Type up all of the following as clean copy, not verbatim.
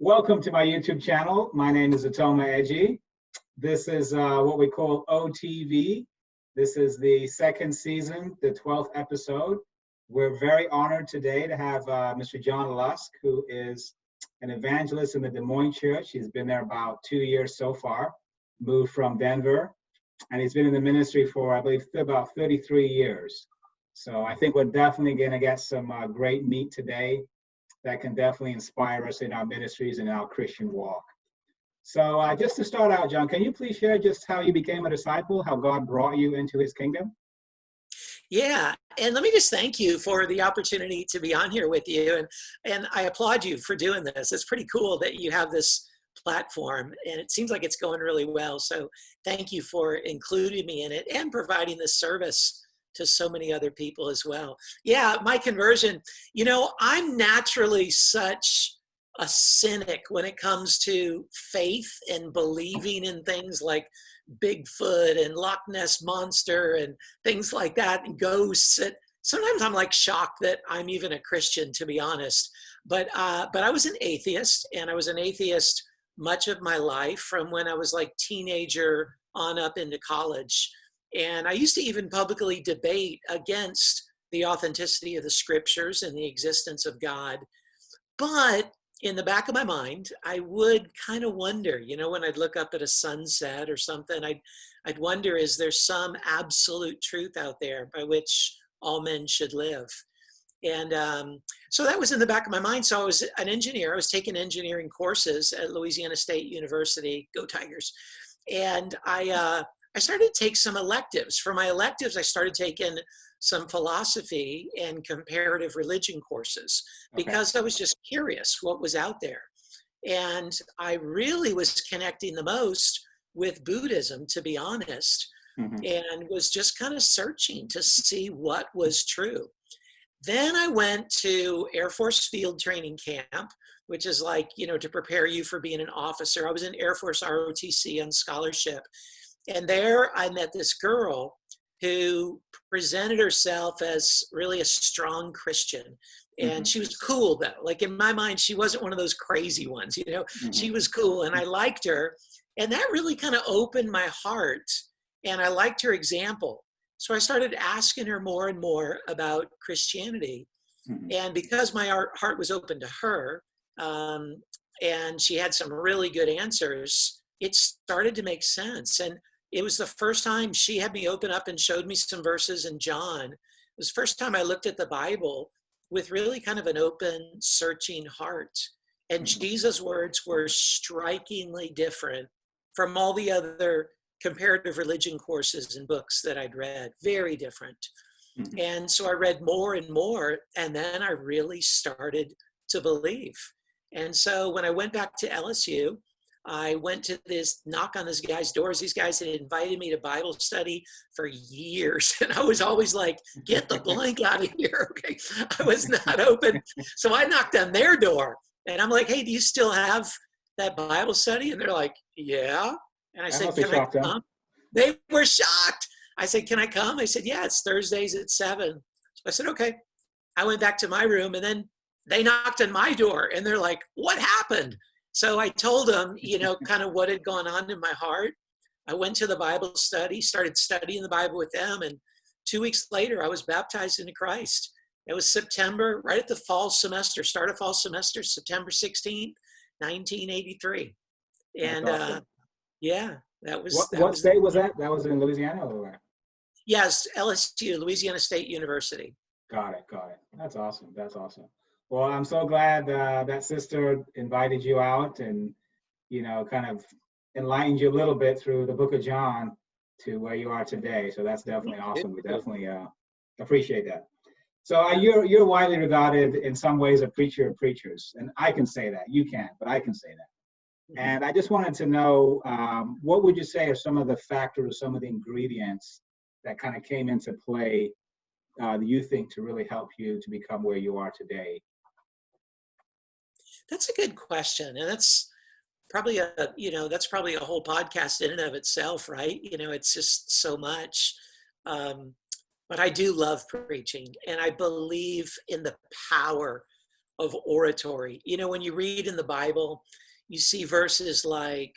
Welcome to my YouTube channel. My name is Otoma Edje. This is what we call OTV. This is the second season, the 12th episode. We're very honored today to have Mr. John Lusk, who is an evangelist in the Des Moines church. He's been there about 2 years so far, moved from Denver, and he's been in the ministry for, I believe, about 33 years. So I think we're definitely going to get some great meat today that can definitely inspire us in our ministries and our Christian walk. So just to start out, John, can you please share just how you became a disciple, how God brought you into his kingdom? Yeah, and let me just thank you for the opportunity to be on here with you, and I applaud you for doing this. It's pretty cool that you have this platform, and it seems like it's going really well. So thank you for including me in it and providing this service to so many other people as well. Yeah, my conversion, I'm naturally such a cynic when it comes to faith and believing in things like Bigfoot and Loch Ness Monster and things like that, and ghosts. Sometimes I'm like shocked that I'm even a Christian, to be honest. But I was an atheist, and I was an atheist much of my life, from when I was like teenager on up into college. And I used to even publicly debate against the authenticity of the scriptures and the existence of God. But in the back of my mind, I would kind of wonder, when I'd look up at a sunset or something, I'd wonder, is there some absolute truth out there by which all men should live? And so that was in the back of my mind. So I was an engineer. I was taking engineering courses at Louisiana State University. Go Tigers. And I started to take some electives. For my electives, I started taking some philosophy and comparative religion courses because I was just curious what was out there. And I really was connecting the most with Buddhism, to be honest, and was just kind of searching to see what was true. Then I went to Air Force Field Training Camp, which is like, to prepare you for being an officer. I was in Air Force ROTC on scholarship. And there I met this girl who presented herself as really a strong Christian. And she was cool, though. Like, in my mind, she wasn't one of those crazy ones, She was cool, and I liked her. And that really kind of opened my heart, and I liked her example. So I started asking her more and more about Christianity. And because my heart was open to her, and she had some really good answers, it started to make sense. And it was the first time she had me open up and showed me some verses in John. It was the first time I looked at the Bible with really kind of an open, searching heart. And Jesus' words were strikingly different from all the other comparative religion courses and books that I'd read. Very different. And so I read more and more, and then I really started to believe. And so when I went back to LSU, I went to knock on this guy's doors. These guys had invited me to Bible study for years. And I was always like, get the blank out of here. Okay. I was not open. So I knocked on their door, and I'm like, hey, do you still have that Bible study? And they're like, yeah. And I said, can I come? They were shocked. I said, can I come? I said, yeah, it's Thursdays at 7. So I said, okay. I went back to my room, and then they knocked on my door, and they're like, what happened? So I told them, kind of what had gone on in my heart. I went to the Bible study, started studying the Bible with them. And 2 weeks later, I was baptized into Christ. It was September, right at the fall semester, start of fall semester, September 16th, 1983. And awesome. That was. What state was that? That was in Louisiana or where? Yes, LSU, Louisiana State University. Got it. That's awesome. Well, I'm so glad that sister invited you out and, kind of enlightened you a little bit through the book of John to where you are today. So that's definitely awesome. We definitely appreciate that. So you're widely regarded in some ways a preacher of preachers. And I can say that. You can't, but I can say that. And I just wanted to know, what would you say are some of the factors, some of the ingredients that kind of came into play that you think to really help you to become where you are today? That's a good question. And that's probably a whole podcast in and of itself, right? It's just so much. But I do love preaching, and I believe in the power of oratory. You know, when you read in the Bible, you see verses like,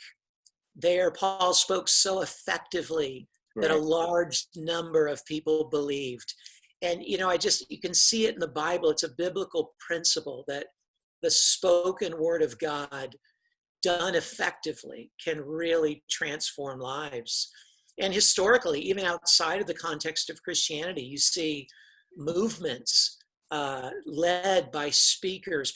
there Paul spoke so effectively that a Right. large number of people believed. And, you know, you can see it in the Bible. It's a biblical principle that the spoken word of God done effectively can really transform lives. And historically, even outside of the context of Christianity, you see movements led by speakers,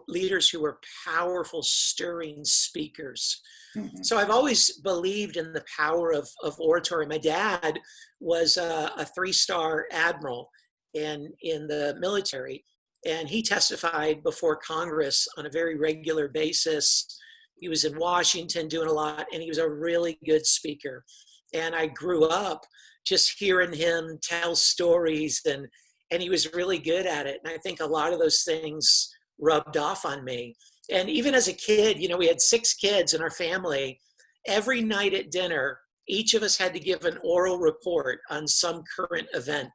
leaders who were powerful, stirring speakers. Mhm. So I've always believed in the power of oratory. My dad was a three-star admiral in the military, and he testified before Congress on a very regular basis. He was in Washington doing a lot, and he was a really good speaker. And I grew up just hearing him tell stories, and he was really good at it. And I think a lot of those things rubbed off on me. And even as a kid, you know, we had 6 kids in our family. Every night at dinner, each of us had to give an oral report on some current event.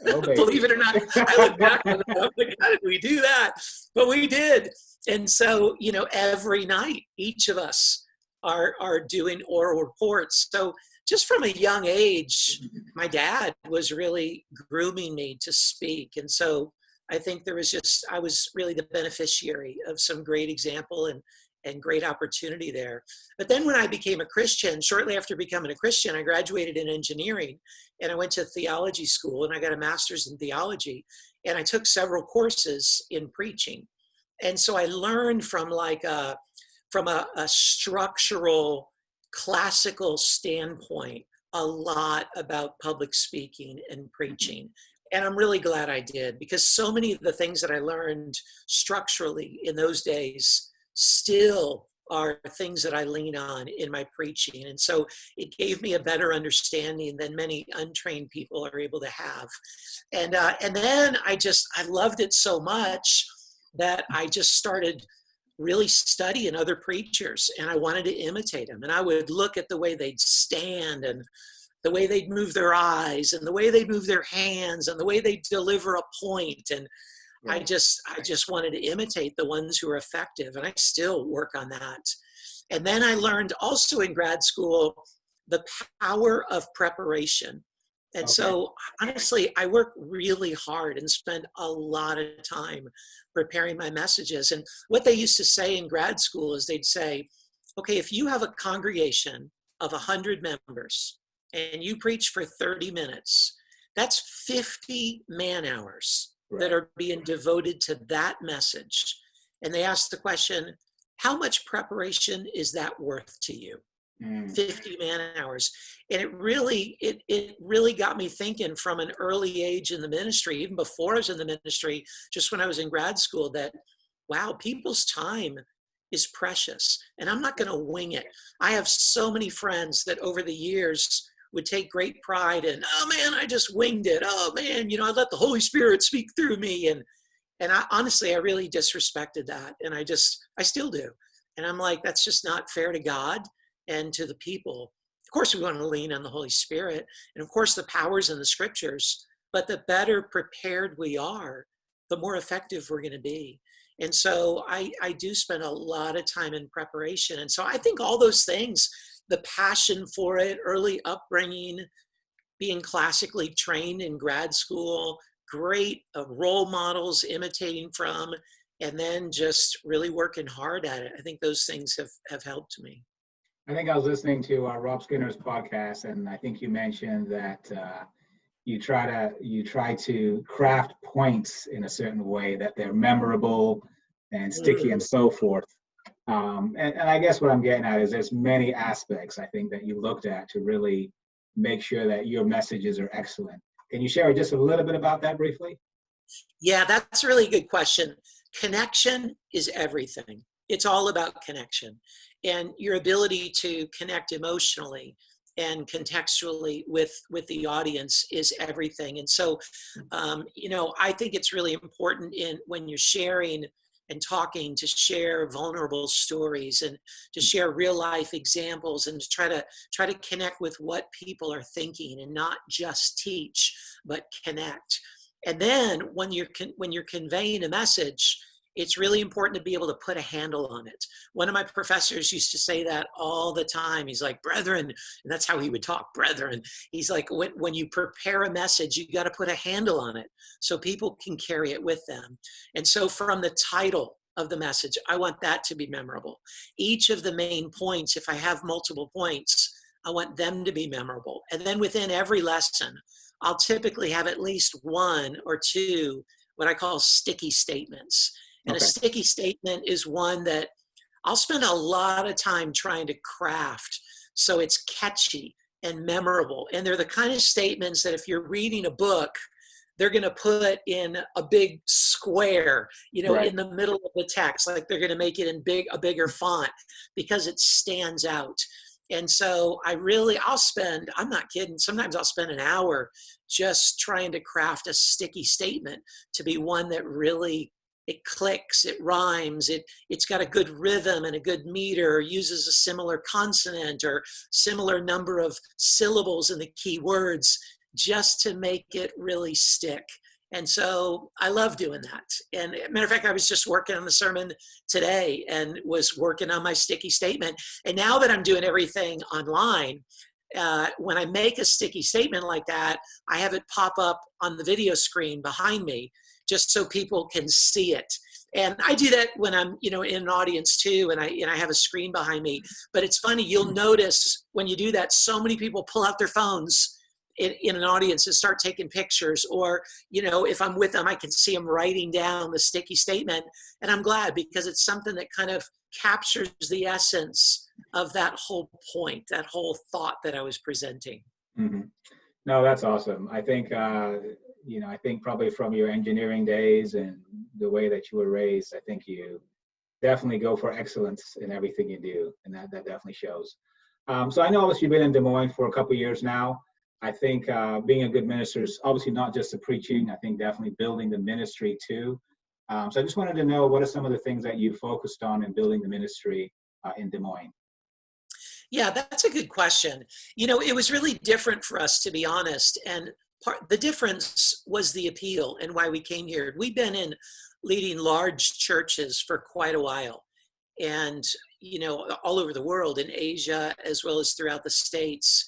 Oh, baby. Believe it or not, I look back on that. I'm like, how did we do that? But we did. And so, you know, every night, each of us are doing oral reports. So just from a young age, my dad was really grooming me to speak. And so I think I was really the beneficiary of some great example and great opportunity there. But then when I became a Christian, shortly after becoming a Christian, I graduated in engineering, and I went to theology school, and I got a master's in theology, and I took several courses in preaching. And so I learned from a structural, classical standpoint a lot about public speaking and preaching. And I'm really glad I did, because so many of the things that I learned structurally in those days still are things that I lean on in my preaching. And so it gave me a better understanding than many untrained people are able to have. And then I loved it so much that I just started really studying other preachers, and I wanted to imitate them. And I would look at the way they'd stand, and the way they'd move their eyes, and the way they'd move their hands, and the way they'd deliver a point. And Right. I just wanted to imitate the ones who are effective, and I still work on that. And then I learned also in grad school the power of preparation. And Okay. so honestly, I work really hard and spend a lot of time preparing my messages. And what they used to say in grad school is they'd say, okay, if you have a congregation of 100 members and you preach for 30 minutes, that's 50 man hours that Right. are being devoted to that message. And they asked the question, how much preparation is that worth to you? Mm. 50 man hours. And it really got me thinking from an early age in the ministry, even before I was in the ministry, just when I was in grad school, that wow, people's time is precious, and I'm not going to wing it. I have so many friends that over the years would take great pride in, oh man, I just winged it. Oh man, you know, I let the Holy Spirit speak through me. And I honestly, I really disrespected that. And I still do. And I'm like, that's just not fair to God and to the people. Of course, we want to lean on the Holy Spirit, and of course, the powers in the scriptures, but the better prepared we are, the more effective we're going to be. And so I do spend a lot of time in preparation. And so I think all those things, the passion for it, early upbringing, being classically trained in grad school, great role models imitating from, and then just really working hard at it. I think those things have helped me. I think I was listening to Rob Skinner's podcast, and I think you mentioned that you try to craft points in a certain way that they're memorable and sticky and so forth. And I guess what I'm getting at is there's many aspects I think that you looked at to really make sure that your messages are excellent. Can you share just a little bit about that briefly? Yeah, that's a really good question. Connection is everything. It's all about connection, and your ability to connect emotionally and contextually with the audience is everything. And so, you know, I think it's really important when you're sharing and talking, to share vulnerable stories and to share real life examples, and to try to connect with what people are thinking, and not just teach, but connect. And then when you're conveying a message, it's really important to be able to put a handle on it. One of my professors used to say that all the time. He's like, brethren, and that's how he would talk, brethren. He's like, when you prepare a message, you got to put a handle on it so people can carry it with them. And so from the title of the message, I want that to be memorable. Each of the main points, if I have multiple points, I want them to be memorable. And then within every lesson, I'll typically have at least one or two what I call sticky statements. And a sticky statement is one that I'll spend a lot of time trying to craft so it's catchy and memorable. And they're the kind of statements that if you're reading a book, they're going to put in a big square, in the middle of the text, like they're going to make it in a bigger font because it stands out. And so I'm not kidding, sometimes I'll spend an hour just trying to craft a sticky statement to be one that really, it clicks, it rhymes, it's got a good rhythm and a good meter, uses a similar consonant or similar number of syllables in the key words just to make it really stick. And so I love doing that. And matter of fact, I was just working on the sermon today and was working on my sticky statement. And now that I'm doing everything online, when I make a sticky statement like that, I have it pop up on the video screen behind me just so people can see it. And I do that when I'm, in an audience too, and I have a screen behind me. But it's funny, you'll notice when you do that, so many people pull out their phones in an audience and start taking pictures, or, if I'm with them, I can see them writing down the sticky statement. And I'm glad because it's something that kind of captures the essence of that whole point, that whole thought that I was presenting. Mm-hmm. No, that's awesome. I think, I think probably from your engineering days and the way that you were raised, I think you definitely go for excellence in everything you do. And that definitely shows. So I know obviously you've been in Des Moines for a couple of years now. I think being a good minister is obviously not just the preaching, I think definitely building the ministry too. So I just wanted to know, what are some of the things that you focused on in building the ministry in Des Moines? Yeah, that's a good question. It was really different for us, to be honest. And the difference was the appeal and why we came here. We've been in leading large churches for quite a while. And, all over the world, in Asia, as well as throughout the States,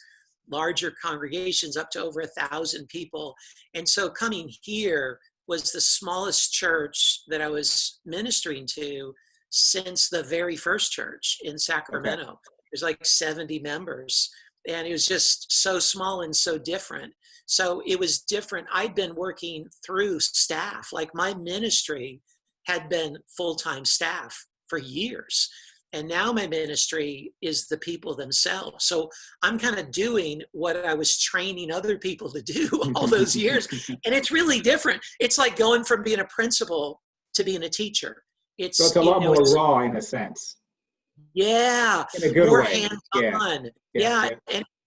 larger congregations up to over 1,000 people. And so coming here was the smallest church that I was ministering to since the very first church in Sacramento. Okay. There's like 70 members, and it was just so small and so different. So it was different. I'd been working through staff, like my ministry had been full-time staff for years. And now my ministry is the people themselves. So I'm kind of doing what I was training other people to do all those years. And it's really different. It's like going from being a principal to being a teacher. So it's a lot more raw in a sense. Yeah. In a good more way. hands-on. Yeah.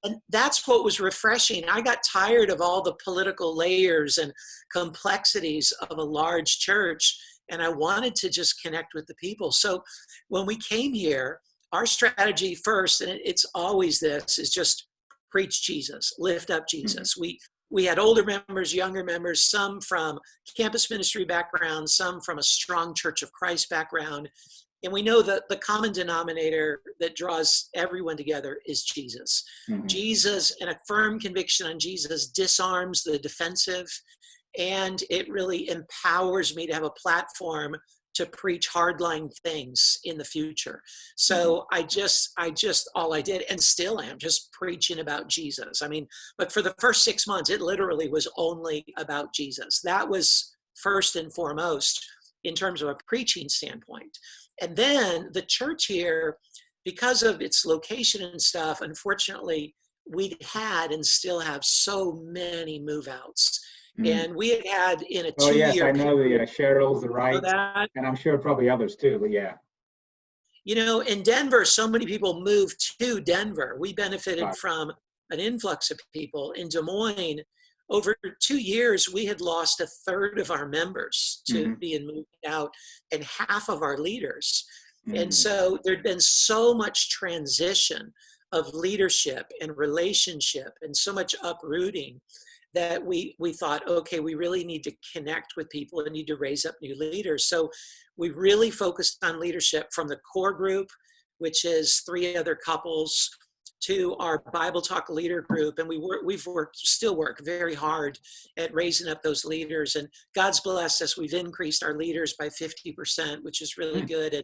And that's what was refreshing. I got tired of all the political layers and complexities of a large church, and I wanted to just connect with the people. So when we came here, our strategy first, and it's always this, is just preach Jesus, lift up Jesus. Mm-hmm. We had older members, younger members, some from campus ministry background, some from a strong Church of Christ background. And we know that the common denominator that draws everyone together is Jesus. Mm-hmm. Jesus, and a firm conviction on Jesus, disarms the defensive, and it really empowers me to have a platform to preach hardline things in the future. So mm-hmm. I just all I did, and still am, just preaching about Jesus. I mean, but for the first 6 months, it literally was only about Jesus. That was first and foremost in terms of a preaching standpoint. And then the church here, because of its location and stuff, unfortunately, we had and still have so many move outs. And we had in a 2-year period. Oh, yes, I know the Cheryl's, the Wrights, and I'm sure probably others too, but yeah. In Denver, so many people moved to Denver. We benefited from an influx of people. In Des Moines, over 2 years, we had lost 1/3 of our members to being moved out and half of our leaders. And so there'd been so much transition of leadership and relationship and so much uprooting that we thought, okay, we really need to connect with people and need to raise up new leaders. So we really focused on leadership from the core group, which is 3 other couples, to our Bible Talk leader group. And still work very hard at raising up those leaders. And God's blessed us. We've increased our leaders by 50%, which is really good.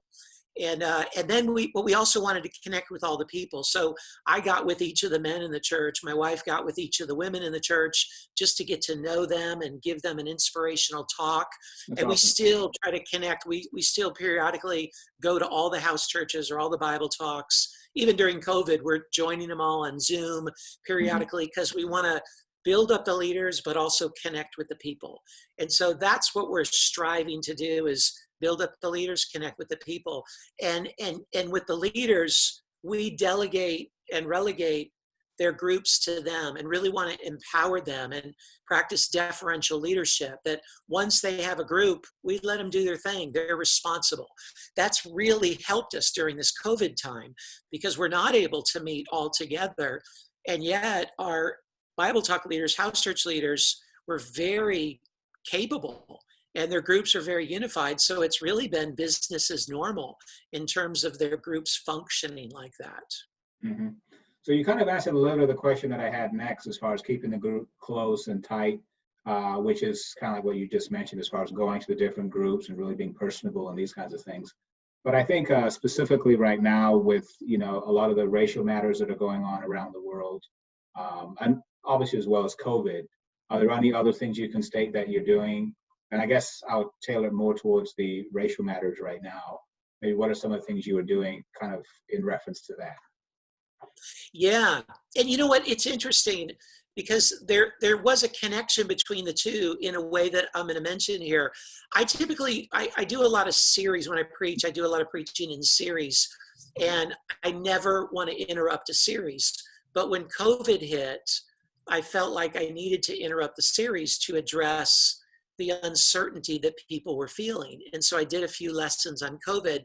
And then we also wanted to connect with all the people. So I got with each of the men in the church. My wife got with each of the women in the church just to get to know them and give them an inspirational talk. That's and awesome. We still try to connect. We still periodically go to all the house churches or all the Bible talks. Even during COVID, we're joining them all on Zoom periodically because we want to build up the leaders, but also connect with the people. And so that's what we're striving to do, is build up the leaders, connect with the people. And with the leaders, we delegate and relegate their groups to them and really want to empower them and practice deferential leadership, that once they have a group, we let them do their thing. They're responsible. That's really helped us during this COVID time, because we're not able to meet all together. And yet our Bible Talk leaders, house church leaders, were very capable, and their groups are very unified. So it's really been business as normal in terms of their groups functioning like that. So you kind of answered a little of the question that I had next, as far as keeping the group close and tight, which is kind of like what you just mentioned, as far as going to the different groups and really being personable and these kinds of things. But I think specifically right now with, a lot of the racial matters that are going on around the world, and obviously as well as COVID, are there any other things you can state that you're doing? And I guess I'll tailor it more towards the racial matters right now. Maybe what are some of the things you were doing kind of in reference to that? Yeah. And you know what? It's interesting because there was a connection between the two in a way that I'm going to mention here. I typically, I do a lot of series when I preach. I do a lot of preaching in series, and I never want to interrupt a series. But when COVID hit, I felt like I needed to interrupt the series to address the uncertainty that people were feeling. And so I did a few lessons on COVID.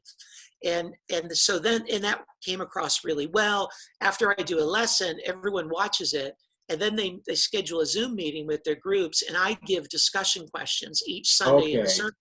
And so then that came across really well. After I do a lesson, everyone watches it, and then they schedule a Zoom meeting with their groups, and I give discussion questions each Sunday in the sermon.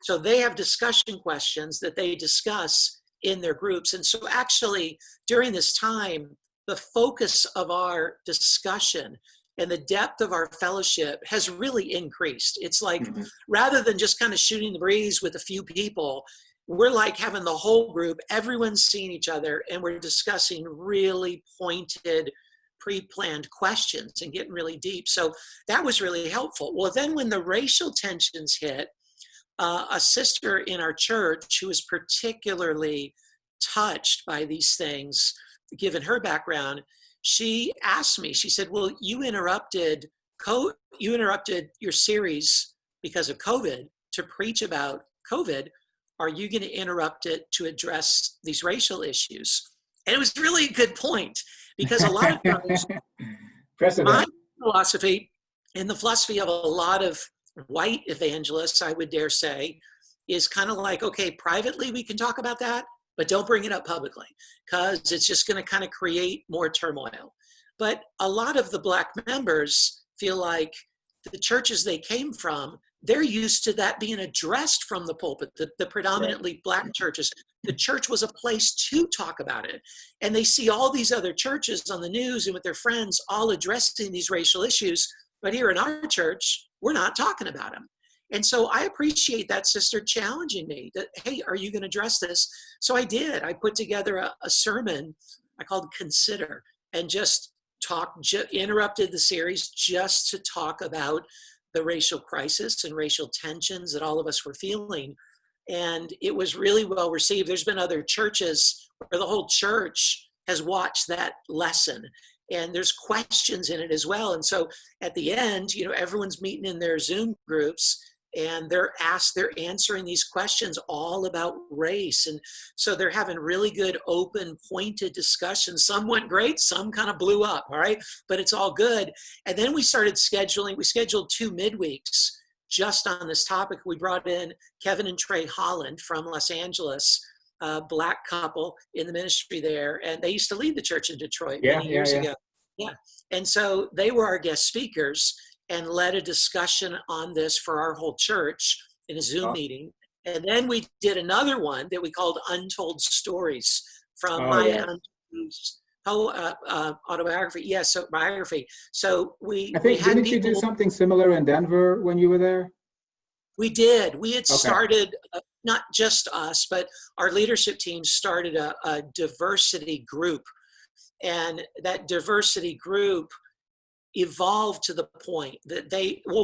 So they have discussion questions that they discuss in their groups. And so actually during this time, the focus of our discussion and the depth of our fellowship has really increased. It's like, rather than just kind of shooting the breeze with a few people, we're like having the whole group, everyone's seeing each other, and we're discussing really pointed, pre-planned questions and getting really deep. So that was really helpful. Well, then when the racial tensions hit, a sister in our church who was particularly touched by these things, given her background, she asked me, she said, well, you interrupted your series because of COVID to preach about COVID. Are you going to interrupt it to address these racial issues? And it was really a good point, because a lot of times my philosophy, and the philosophy of a lot of white evangelists, I would dare say, is kind of like, okay, privately we can talk about that, but don't bring it up publicly, because it's just going to kind of create more turmoil. But a lot of the Black members feel like the churches they came from, they're used to that being addressed from the pulpit, the predominantly Black churches. The church was a place to talk about it. And they see all these other churches on the news and with their friends all addressing these racial issues. But here in our church, we're not talking about them. And so I appreciate that sister challenging me that, hey, are you going to address this? So I did. I put together a sermon I called Consider, and just interrupted the series just to talk about the racial crisis and racial tensions that all of us were feeling. And it was really well received. There's been other churches where the whole church has watched that lesson, and there's questions in it as well. And so at the end, everyone's meeting in their Zoom groups, and they're answering these questions all about race. And so they're having really good, open, pointed discussions. Some went great, some kind of blew up, all right? But it's all good. And then we scheduled 2 midweeks just on this topic. We brought in Kevin and Trey Holland from Los Angeles, a Black couple in the ministry there. And they used to lead the church in Detroit many years ago. Yeah. And so they were our guest speakers. and led a discussion on this for our whole church in a Zoom meeting. And then we did another one that we called Untold Stories from my autobiography. Yes, so biography. So we think, had didn't you do something similar in Denver when you were there? We did. We had started, not just us, but our leadership team started a diversity group. And that diversity group evolved to the point that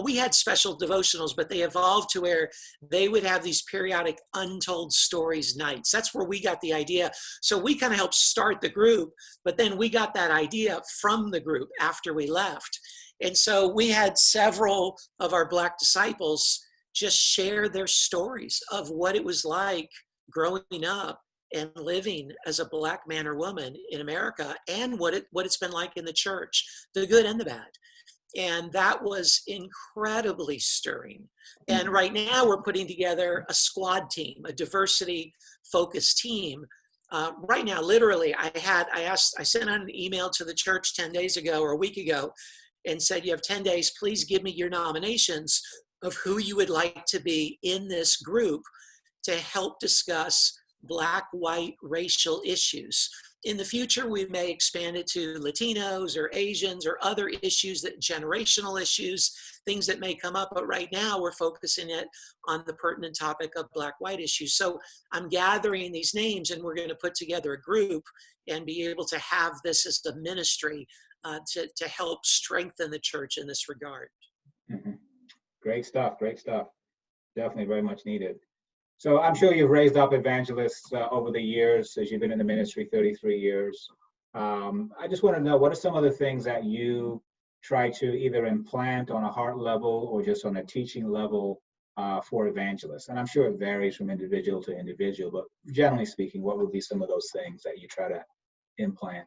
we had special devotionals, but they evolved to where they would have these periodic untold stories nights. That's where we got the idea. So we kind of helped start the group, but then we got that idea from the group after we left. And so we had several of our Black disciples just share their stories of what it was like growing up and living as a Black man or woman in America, and what it's been like in the church, the good and the bad. And that was incredibly stirring. And right now we're putting together a squad team, a diversity focused team. Right now, literally, I sent out an email to the church 10 days ago or a week ago and said, you have 10 days, please give me your nominations of who you would like to be in this group to help discuss Black, white, racial issues. In the future, we may expand it to Latinos or Asians or other issues, that generational issues, things that may come up. But right now, we're focusing it on the pertinent topic of Black, white issues. So I'm gathering these names, and we're going to put together a group and be able to have this as a ministry to help strengthen the church in this regard. Mm-hmm. Great stuff. Great stuff. Definitely very much needed. So I'm sure you've raised up evangelists over the years, as you've been in the ministry 33 years. I just want to know, what are some of the things that you try to either implant on a heart level or just on a teaching level for evangelists? And I'm sure it varies from individual to individual, but generally speaking, what would be some of those things that you try to implant?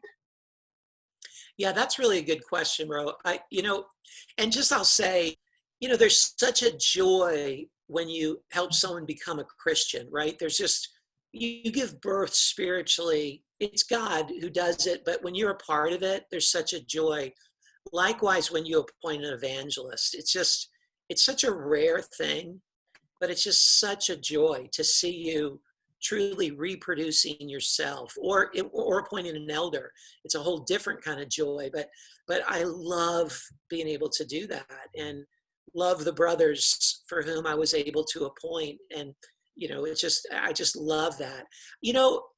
Yeah, that's really a good question, Ro. I'll say, there's such a joy when you help someone become a Christian, right? There's just, you give birth spiritually. It's God who does it, but when you're a part of it, there's such a joy. Likewise, when you appoint an evangelist, it's such a rare thing, but it's just such a joy to see you truly reproducing yourself, or appointing an elder. It's a whole different kind of joy, but I love being able to do that, and love the brothers for whom I was able to appoint. And, I just love that.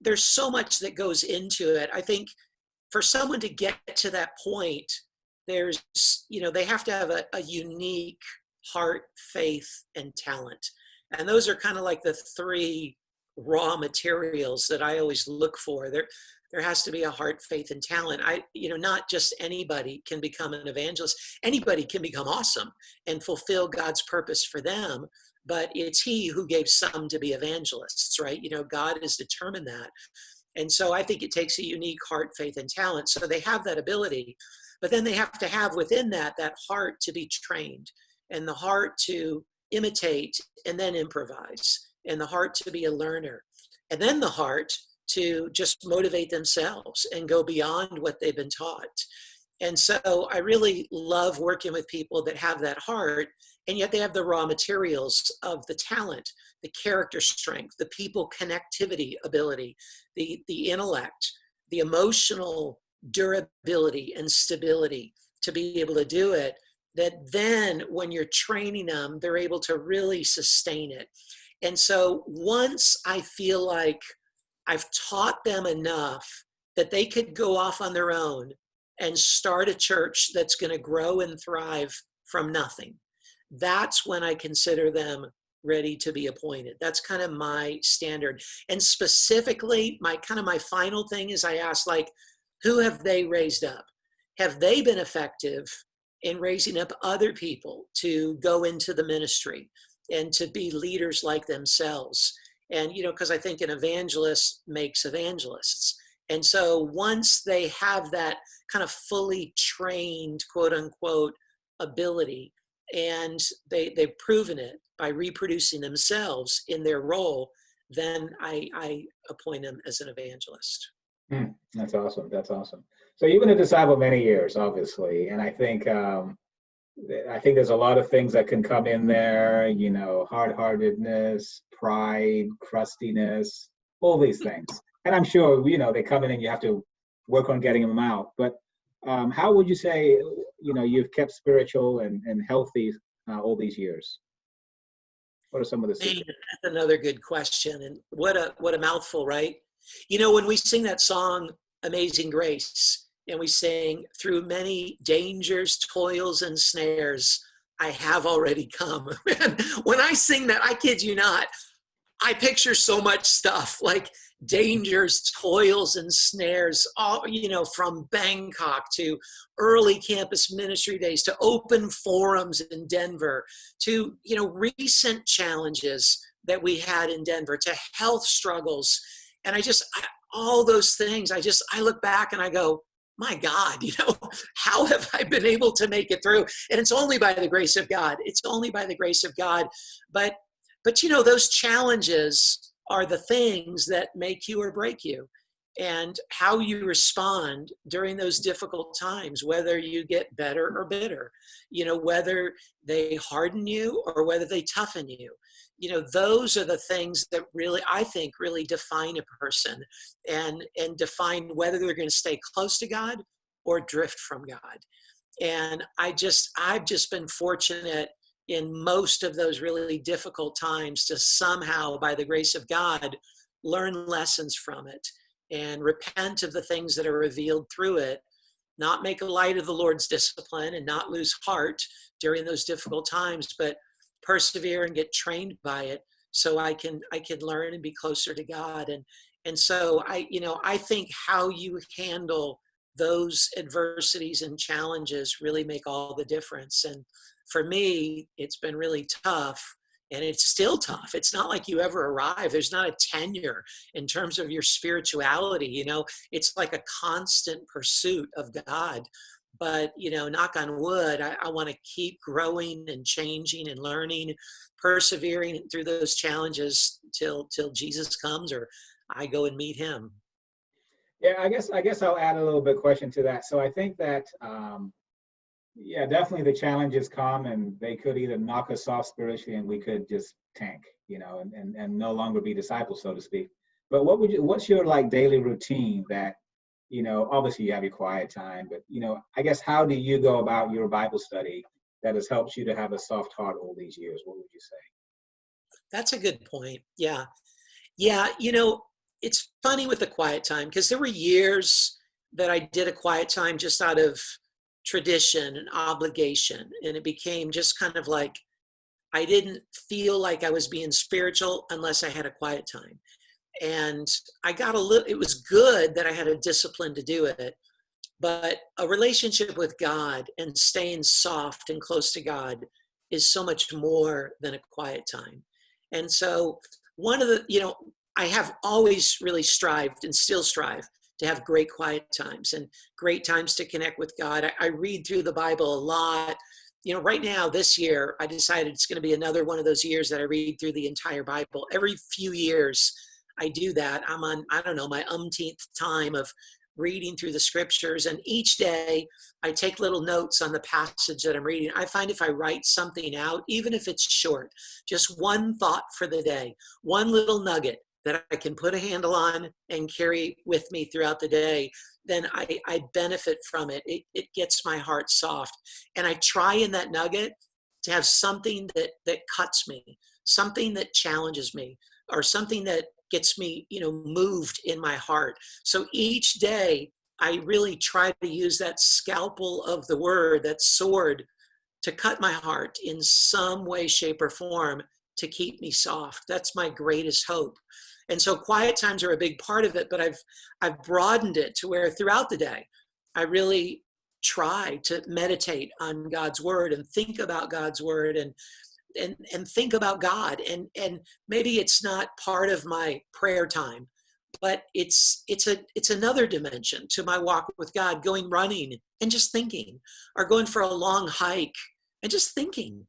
There's so much that goes into it. I think for someone to get to that point, they have to have a unique heart, faith, and talent. And those are kind of like the three raw materials that I always look for. There has to be a heart, faith, and talent. Not just anybody can become an evangelist. Anybody can become awesome and fulfill God's purpose for them, but it's He who gave some to be evangelists, right? God has determined that. And so I think it takes a unique heart, faith, and talent. So they have that ability, but then they have to have within that heart to be trained, and the heart to imitate and then improvise, and the heart to be a learner, and then the heart to just motivate themselves and go beyond what they've been taught. And so I really love working with people that have that heart, and yet they have the raw materials of the talent, the character strength, the people connectivity ability, the intellect, the emotional durability and stability to be able to do it, that then when you're training them, they're able to really sustain it. And so once I feel like I've taught them enough that they could go off on their own and start a church that's going to grow and thrive from nothing, that's when I consider them ready to be appointed. That's kind of my standard. And specifically, my final thing is I ask, who have they raised up? Have they been effective in raising up other people to go into the ministry and to be leaders like themselves? And, because I think an evangelist makes evangelists. And so once they have that kind of fully trained, quote unquote, ability, and they've proven it by reproducing themselves in their role, then I appoint them as an evangelist. That's awesome. That's awesome. So you've been a disciple many years, obviously. And I think I think there's a lot of things that can come in there, you know, hard-heartedness, pride, crustiness, all these things. And I'm sure, you know, they come in and you have to work on getting them out. But how would you say, you know, you've kept spiritual and healthy all these years? What are some of the Man, secrets? that's another good question. And what a mouthful, right? You know, when we sing that song, Amazing Grace, and we sing, through many dangers, toils, and snares, I have already come. Man, when I sing that, I kid you not, I picture so much stuff like dangers, toils, and snares, all, you know, from Bangkok to early campus ministry days to open forums in Denver to, you know, recent challenges that we had in Denver to health struggles. And all those things, I look back and I go, my God, you know, how have I been able to make it through? And it's only by the grace of God. It's only by the grace of God. But you know, those challenges are the things that make you or break you. And how you respond during those difficult times, whether you get better or bitter, you know, whether they harden you or whether they toughen you. You know, those are the things that really, I think, really define a person and define whether they're going to stay close to God or drift from God. And I've just been fortunate in most of those really difficult times to somehow, by the grace of God, learn lessons from it and repent of the things that are revealed through it, not make light of the Lord's discipline and not lose heart during those difficult times, but persevere and get trained by it so I can learn and be closer to God. And so I think how you handle those adversities and challenges really make all the difference. And for me, it's been really tough and it's still tough. It's not like you ever arrive. There's not a tenure in terms of your spirituality. You know, it's like a constant pursuit of God. But, you know, knock on wood, I want to keep growing and changing and learning, persevering through those challenges till Jesus comes or I go and meet him. Yeah, I guess I'll add a little bit question to that. So I think that yeah, definitely the challenges come and they could either knock us off spiritually and we could just tank, you know, and no longer be disciples, so to speak. But what's your like daily routine that, you know, obviously you have your quiet time, but you know, I guess how do you go about your Bible study that has helped you to have a soft heart all these years? What would you say? That's a good point. Yeah. Yeah. You know, it's funny with the quiet time because there were years that I did a quiet time just out of tradition and obligation. And it became just kind of like I didn't feel like I was being spiritual unless I had a quiet time. And I got it was good that I had a discipline to do it. But a relationship with God and staying soft and close to God is so much more than a quiet time. And so, one of the, you know, I have always really strived and still strive to have great quiet times and great times to connect with God. I read through the Bible a lot. You know, right now, this year, I decided it's going to be another one of those years that I read through the entire Bible. Every few years, I do that. I'm on, I don't know, my umpteenth time of reading through the scriptures. And each day I take little notes on the passage that I'm reading. I find if I write something out, even if it's short, just one thought for the day, one little nugget that I can put a handle on and carry with me throughout the day, then I benefit from it. It gets my heart soft. And I try in that nugget to have something that cuts me, something that challenges me, or something that gets me, you know, moved in my heart. So each day I really try to use that scalpel of the word, that sword, to cut my heart in some way, shape, or form to keep me soft. That's my greatest hope. And so quiet times are a big part of it, but I've broadened it to where throughout the day, I really try to meditate on God's word and think about God's word and think about God. And maybe it's not part of my prayer time, but it's another dimension to my walk with God, going running and just thinking, or going for a long hike and just thinking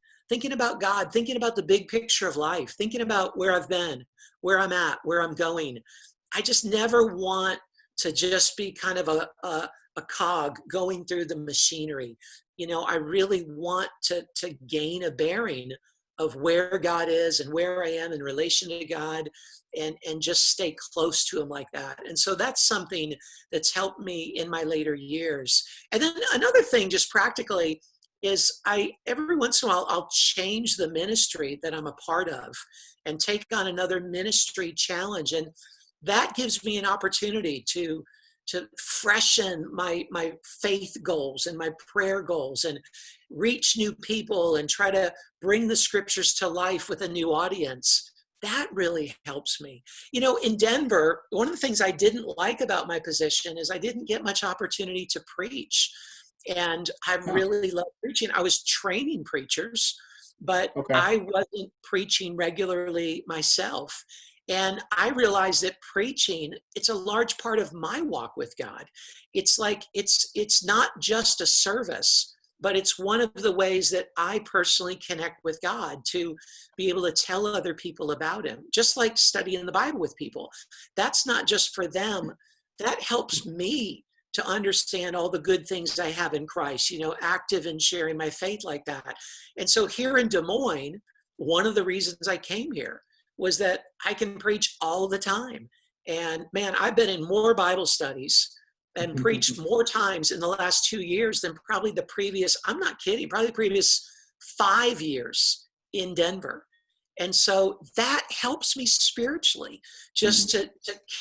about God, thinking about the big picture of life, thinking about where I've been, where I'm at, where I'm going. I just never want to just be kind of a cog going through the machinery. I really want to gain a bearing of where God is and where I am in relation to God, and just stay close to him like that. And so that's something that's helped me in my later years. And then another thing, just practically, is every once in a while, I'll change the ministry that I'm a part of and take on another ministry challenge. And that gives me an opportunity to freshen my faith goals and my prayer goals, and reach new people and try to bring the scriptures to life with a new audience. That really helps me. In Denver, one of the things I didn't like about my position is I didn't get much opportunity to preach. And I really love preaching. I was training preachers, but Okay. I wasn't preaching regularly myself. And I realized that preaching, it's a large part of my walk with God. It's like, it's not just a service, but it's one of the ways that I personally connect with God, to be able to tell other people about him. Just like studying the Bible with people. That's not just for them. That helps me to understand all the good things I have in Christ, active in sharing my faith like that. And so here in Des Moines, one of the reasons I came here was that I can preach all the time. And man, I've been in more Bible studies and preached more times in the last 2 years than probably the previous, I'm not kidding, probably the previous 5 years in Denver. And so that helps me spiritually, just to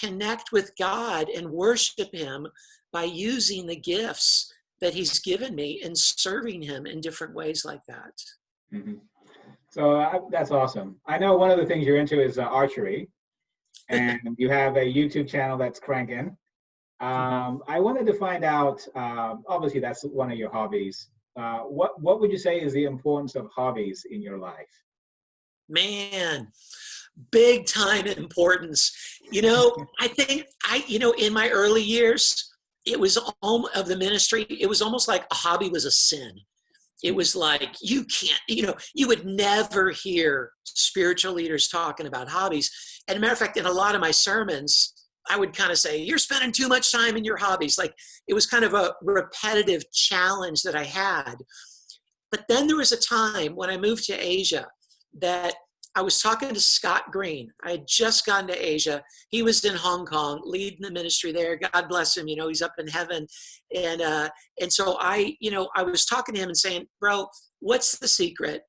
connect with God and worship him by using the gifts that he's given me and serving him in different ways like that. Mm-hmm. So that's awesome. I know one of the things you're into is archery, and you have a YouTube channel that's cranking. I wanted to find out, obviously that's one of your hobbies. What would you say is the importance of hobbies in your life? Man, big time importance. I think in my early years, it was of the ministry, it was almost like a hobby was a sin. It was like, you can't, you would never hear spiritual leaders talking about hobbies. And a matter of fact, in a lot of my sermons, I would kind of say, you're spending too much time in your hobbies. Like, it was kind of a repetitive challenge that I had. But then there was a time when I moved to Asia that I was talking to Scott Green. I had just gone to Asia. He was in Hong Kong leading the ministry there. God bless him. He's up in heaven. And so I was talking to him and saying, bro, what's the secret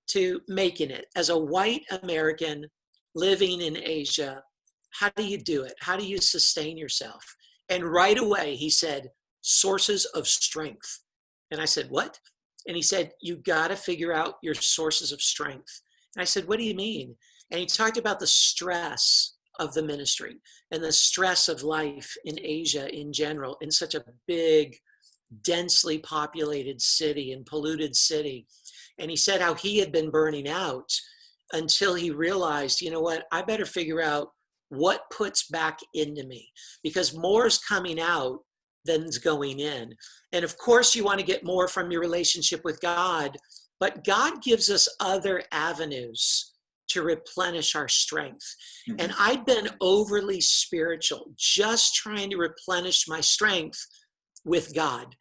to making it as a white American living in Asia? How do you do it? How do you sustain yourself? And right away he said, sources of strength. And I said, what? And he said, you got to figure out your sources of strength. And I said, what do you mean? And he talked about the stress of the ministry and the stress of life in Asia in general, in such a big, densely populated city and polluted city. And he said how he had been burning out until he realized, you know what, I better figure out what puts back into me, because more is coming out than's going in. And of course, you want to get more from your relationship with God, but God gives us other avenues to replenish our strength. Mm-hmm. And I'd been overly spiritual, just trying to replenish my strength with God.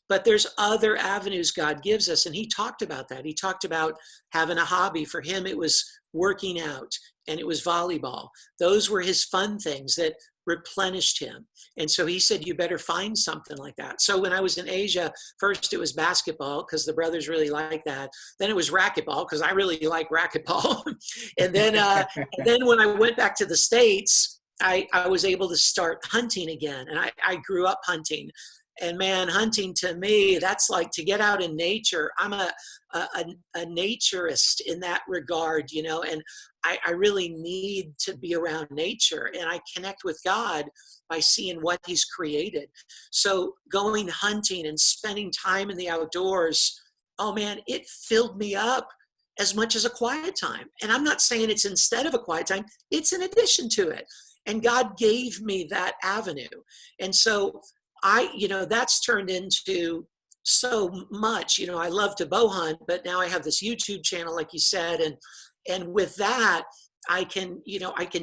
But there's other avenues God gives us. And he talked about that. He talked about having a hobby. For him, it was working out and it was volleyball. Those were his fun things that replenished him. And so he said, you better find something like that. So when I was in Asia, first it was basketball because the brothers really like that. Then it was racquetball because I really like racquetball. and then when I went back to the States, I was able to start hunting again. And I grew up hunting. And man, hunting to me, that's like to get out in nature. I'm a naturist in that regard, and I really need to be around nature, and I connect with God by seeing what he's created. So going hunting and spending time in the outdoors, oh man, it filled me up as much as a quiet time. And I'm not saying it's instead of a quiet time, it's in addition to it. And God gave me that avenue. And so that's turned into so much. I love to bow hunt, but now I have this YouTube channel, like you said, and with that, I can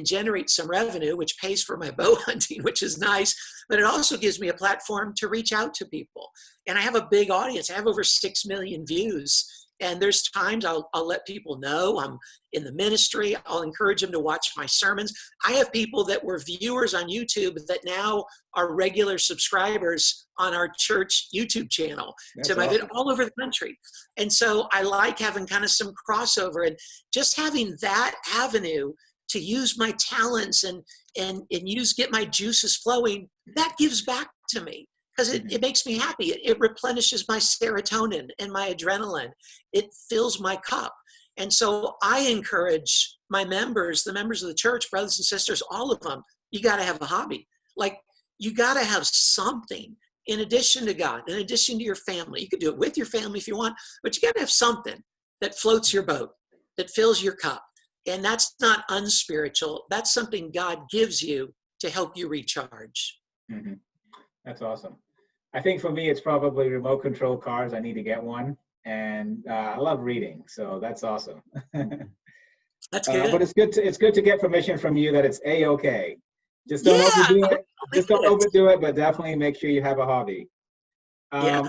generate some revenue, which pays for my bow hunting, which is nice, but it also gives me a platform to reach out to people. And I have a big audience. I have over 6 million views. And there's times I'll let people know I'm in the ministry. I'll encourage them to watch my sermons. I have people that were viewers on YouTube that now are regular subscribers on our church YouTube channel to my video all over the country. And so I like having kind of some crossover and just having that avenue to use my talents and get my juices flowing. That gives back to me. Because it makes me happy. It replenishes my serotonin and my adrenaline. It fills my cup. And so I encourage my members, the members of the church, brothers and sisters, all of them, you got to have a hobby. Like, you got to have something in addition to God, in addition to your family. You could do it with your family if you want, but you got to have something that floats your boat, that fills your cup. And that's not unspiritual. That's something God gives you to help you recharge. Mm-hmm. That's awesome. I think for me, it's probably remote control cars. I need to get one. And I love reading. So that's awesome. That's good. But it's good to get permission from you that it's A-okay. Just don't overdo it. Just don't overdo it, but definitely make sure you have a hobby.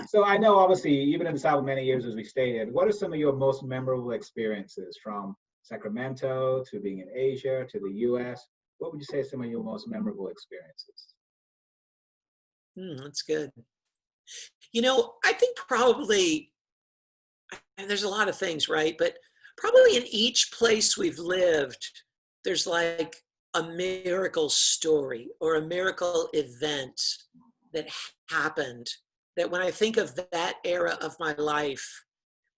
So I know, obviously, you've been in the South many years, as we stated. What are some of your most memorable experiences from Sacramento to being in Asia to the U.S.? What would you say are some of your most memorable experiences? That's good. I think probably, and there's a lot of things, right? But probably in each place we've lived, there's like a miracle story or a miracle event that happened that when I think of that era of my life,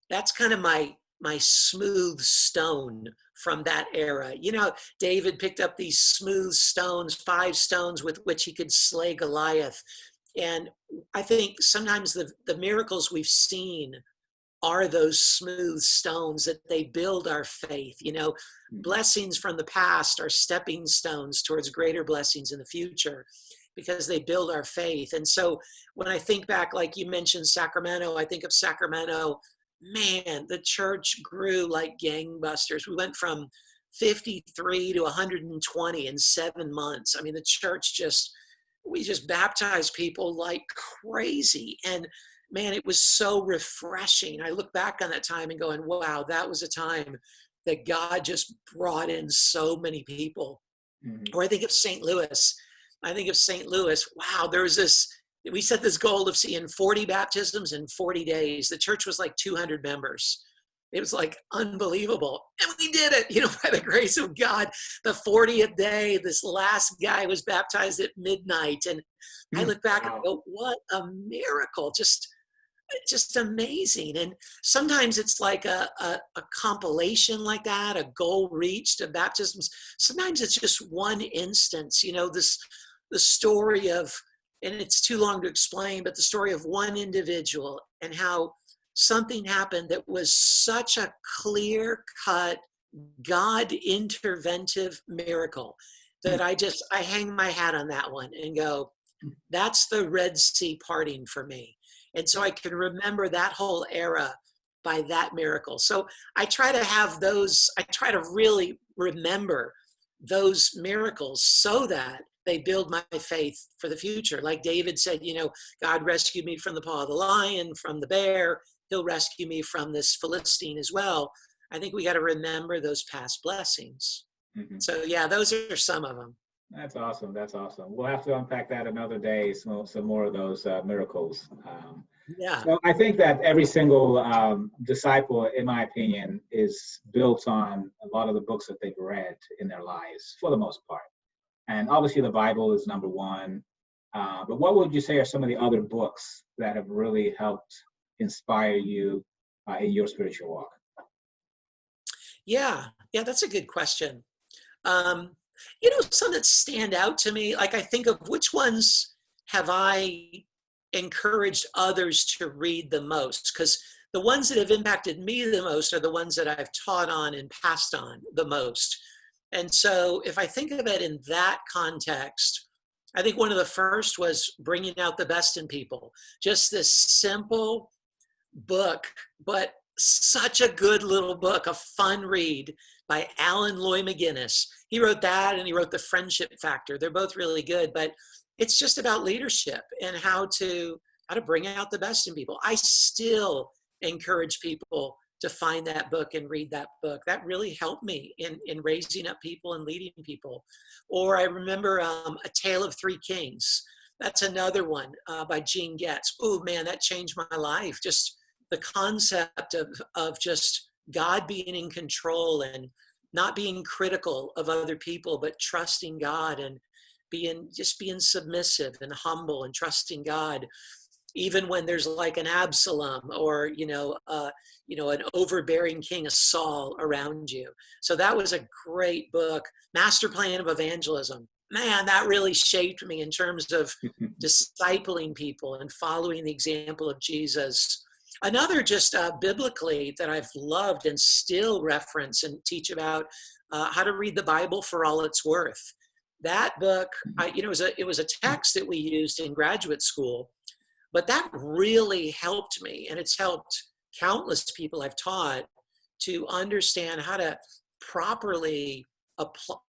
that's kind of my smooth stone from that era. David picked up these smooth stones, 5 stones with which he could slay Goliath. And I think sometimes the miracles we've seen are those smooth stones that they build our faith. Blessings from the past are stepping stones towards greater blessings in the future because they build our faith. And so when I think back, like you mentioned Sacramento, I think of Sacramento. Man, the church grew like gangbusters. We went from 53 to 120 in 7 months. I mean, the church we just baptized people like crazy. And man, it was so refreshing. I look back on that time and going, wow, that was a time that God just brought in so many people. Mm-hmm. Or I think of St. Louis. Wow, there was we set this goal of seeing 40 baptisms in 40 days. The church was like 200 members. It was like unbelievable. And we did it, by the grace of God. The 40th day, this last guy was baptized at midnight. And I look back and go, what a miracle. Just amazing. And sometimes it's like a compilation like that, a goal reached of baptisms. Sometimes it's just one instance, the story of, and it's too long to explain, but the story of one individual and how something happened that was such a clear-cut, God interventive miracle that I hang my hat on that one and go, that's the Red Sea parting for me. And so I can remember that whole era by that miracle. So I try to really remember those miracles so that they build my faith for the future. Like David said, God rescued me from the paw of the lion, from the bear. He'll rescue me from this Philistine as well. I think we got to remember those past blessings. Mm-hmm. So yeah, those are some of them. That's awesome. We'll have to unpack that another day, some more of those miracles. So I think that every single disciple, in my opinion, is built on a lot of the books that they've read in their lives, for the most part. And obviously the Bible is number one. But what would you say are some of the other books that have really helped inspire you in your spiritual walk? Yeah, that's a good question. Some that stand out to me, like I think of which ones have I encouraged others to read the most? Because the ones that have impacted me the most are the ones that I've taught on and passed on the most. And so if I think of it in that context, I think one of the first was Bringing Out the Best in People. Just this simple book, but such a good little book, a fun read by Alan Loy McGinnis. He wrote that, and he wrote The Friendship Factor. They're both really good, but it's just about leadership and how to bring out the best in people. I still encourage people to find that book and read that book. That really helped me in raising up people and leading people. Or I remember A Tale of Three Kings. That's another one by Gene Getz. Oh man, that changed my life. Just the concept of just God being in control and not being critical of other people, but trusting God and being submissive and humble and trusting God, even when there's like an Absalom or an overbearing king, a Saul around you. So that was a great book. Master Plan of Evangelism. Man, that really shaped me in terms of discipling people and following the example of Jesus. Another just biblically that I've loved and still reference and teach about how to read the Bible for all it's worth. That book, it was a text that we used in graduate school, but that really helped me, and it's helped countless people I've taught to understand how to properly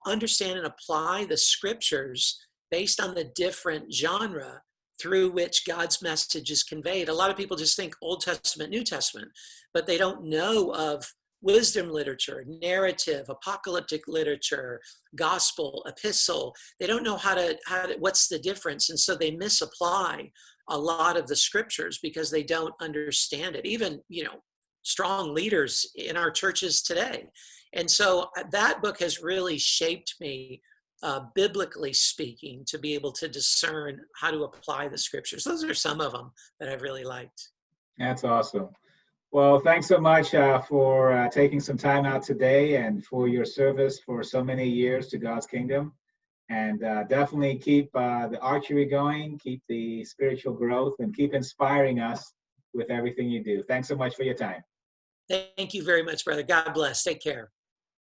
understand and apply the scriptures based on the different genre through which God's message is conveyed. A lot of people just think Old Testament, New Testament, but they don't know of wisdom literature, narrative, apocalyptic literature, gospel, epistle. They don't know what's the difference. And so they misapply a lot of the scriptures because they don't understand it. Even, strong leaders in our churches today. And so that book has really shaped me, biblically speaking, to be able to discern how to apply the scriptures. Those are some of them that I've really liked. That's awesome. Well, thanks so much for taking some time out today and for your service for so many years to God's kingdom. And definitely keep the archery going, keep the spiritual growth, and keep inspiring us with everything you do. Thanks so much for your time. Thank you very much, brother. God bless. Take care.